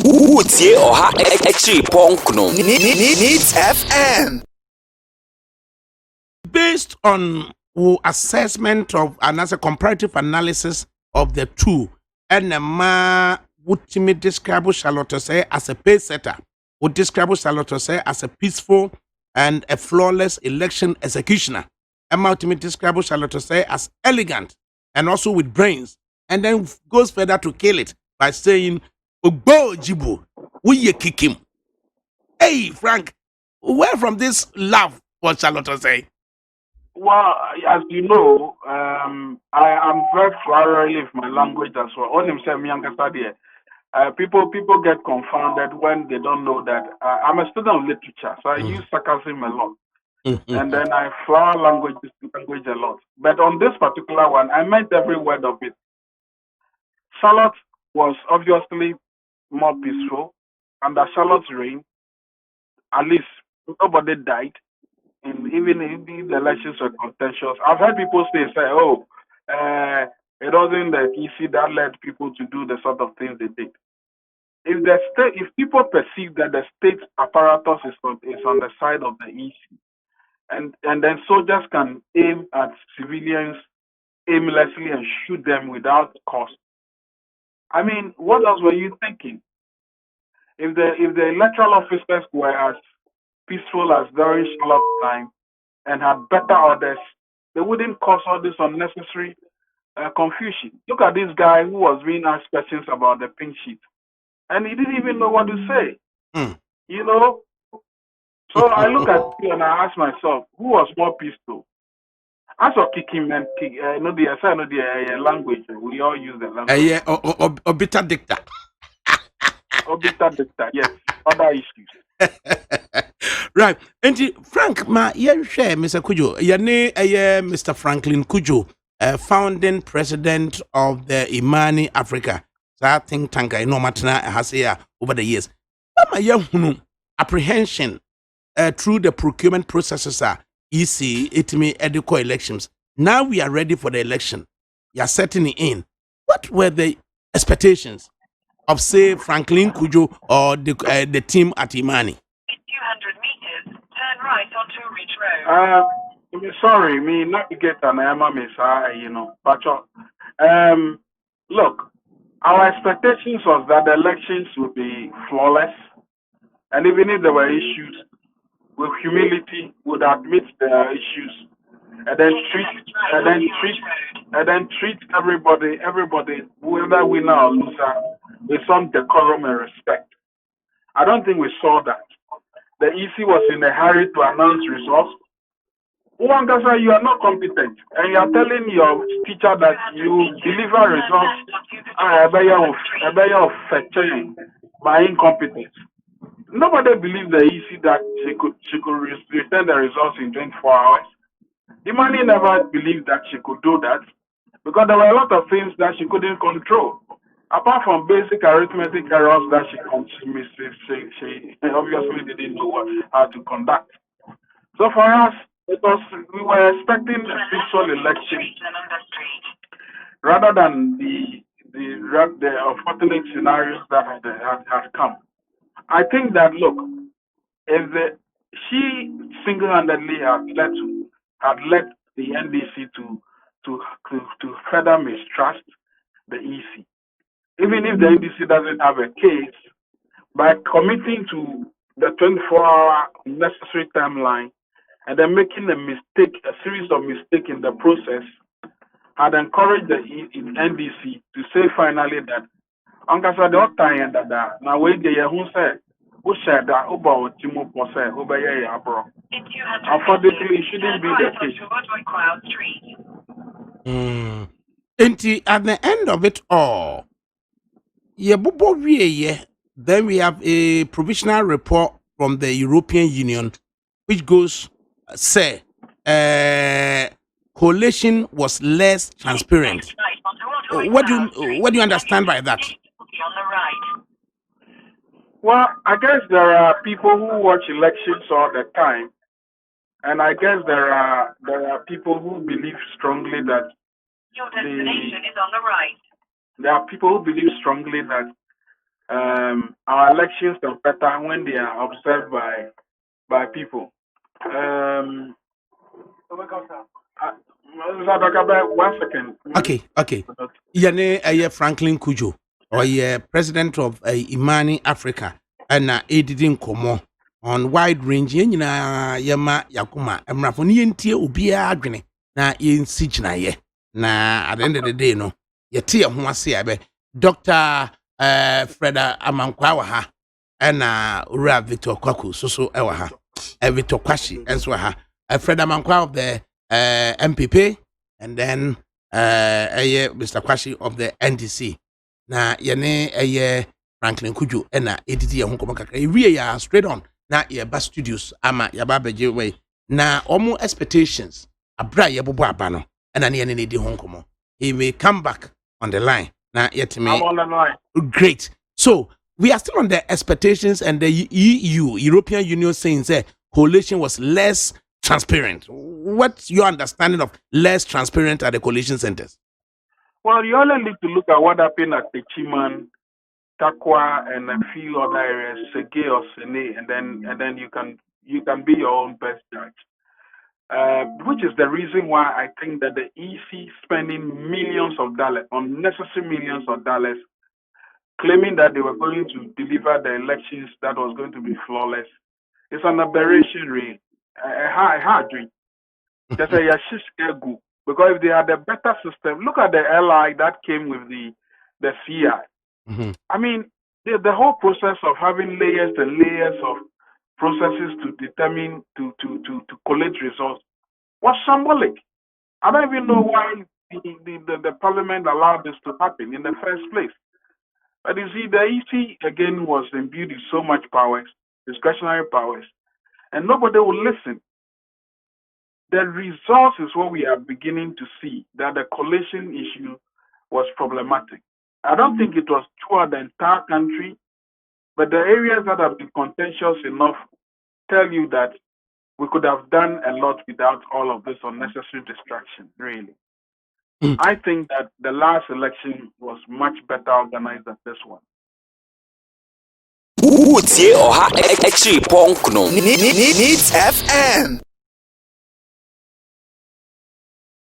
Utie oha echi ponkno. Needs FM. Based on assessment of and as a comparative analysis of the two, and would timid describe Charlotte say as a pace setter, would describe Charlotte say as a peaceful and a flawless election executioner. Emma ultimately describe Charlotte say as elegant and also with brains, and then goes further to kill it by saying, "Ogbo Jibu, we kick him." Hey, Frank, where from this love for Charlotte say? Well, as you know, I am very flowery with my language as well. On himself, people get confounded when they don't know that I'm a student of literature, so I use sarcasm a lot, and then I flower language a lot. But on this particular one, I meant every word of it. Charlotte was obviously more peaceful. Under Charlotte's reign, at least nobody died. Even if the elections were contentious, I've heard people say, "Oh, it wasn't the EC that led people to do the sort of things they did." If people perceive that the state apparatus is on the side of the EC, and then soldiers can aim at civilians aimlessly and shoot them without cost, I mean, what else were you thinking? If the electoral officers were as peaceful as during Charlotte's time and had better orders, they wouldn't cause all this unnecessary confusion. Look at this guy who was being asked questions about the pink sheet, and he didn't even know what to say. You know? So I look at you and I ask myself, who was more peaceful? As for kicking and the language, we all use the language. Obita dicta. Obita dicta, yes. Other issues. Right. And Frank, share Mr. Cudjoe, Mr. Franklin Cudjoe, founding president of the Imani Africa. So I think tanka no matana has here over the years. Apprehension through the procurement processes are EC, itme edico elections. Now we are ready for the election. You are setting in. What were the expectations of, say, Franklin Cudjoe or the team at Imani? In 200 meters, turn right onto Ridge Road. Sorry, me not to get an Mensa, but look, our expectations was that the elections would be flawless, and even if there were issues, with humility, would admit there are issues, and then treat everybody, whether winner or loser, with some decorum and respect. I don't think we saw that. The EC was in a hurry to announce results. Uangasa, you are not competent, and you are telling your teacher that you deliver results by incompetence. Nobody believed the EC that she could return the results in 24 hours. Imani never believed that she could do that because there were a lot of things that she couldn't control. Apart from basic arithmetic errors that she obviously didn't know how to conduct. So for us, we were expecting a peaceful election rather than the unfortunate scenarios that had come. I think that, look, if she single-handedly had led the NDC to further mistrust the EC. Even if the NDC doesn't have a case, by committing to the 24-hour necessary timeline and then making a series of mistakes in the process, had encouraged the NDC to say finally that Ankasa the time that now wait the who said who said that about Timo Pose obey abro. Unfortunately, it shouldn't be the case. At the end of it all, then we have a provisional report from the European Union which goes say coalition was less transparent. What do you understand by that? Well, I guess there are people who watch elections all the time, and I guess there are people who believe strongly that your destination is on the right. There are people who believe strongly that our elections are better when they are observed by people. Um, 1 second. Okay. Yane Franklin Cudjoe, or president of Imani Africa, and editing Komo on wide range. Yena Yama Yakuma, and Rafonian Tia Ubia Adwene, na yin Sijna ye. Na at the end of the day, no, ye tia Huasiabe, Dr. Freda Amankwaha, and Ura Victor Kwaku, so Ewaha, Victor Kwashi, and Swaha, Freda Amankwa of the MPP, and then Mr. Kwashi of the NDC. Na yene Franklin Cudjoe na edidi ho komo kakra. Ewie ya straight on na ye ba studios ama ya ba beje way. Na omo expectations abra ye bobo aba no na ne yene di ho komo. He may come back on the line. Na yetime I'm on the line. Great. So we are still on the expectations, and the European Union, saying that coalition was less transparent. What's your understanding of less transparent at the coalition centers? Well, you only need to look at what happened at the Chiman, Takwa, and a few other areas, Sege or Sene, and then you can be your own best judge. Which is the reason why I think that the EC spending millions of dollars, unnecessary millions of dollars, claiming that they were going to deliver the elections that was going to be flawless, it's an aberration, really. A hard dream. Just a yashish ego. Because if they had a better system, look at the LI that came with the CI. Mm-hmm. I mean, the whole process of having layers and layers of processes to determine to collect results was symbolic. I don't even know why the parliament allowed this to happen in the first place. But you see, the EC again was imbued with so much powers, discretionary powers, and nobody will listen. The results is what we are beginning to see, that the coalition issue was problematic. I don't think it was throughout the entire country, but the areas that have been contentious enough tell you that we could have done a lot without all of this unnecessary distraction, really. I think that the last election was much better organized than this one. Utie Oha Exi Ponkno Needs FM.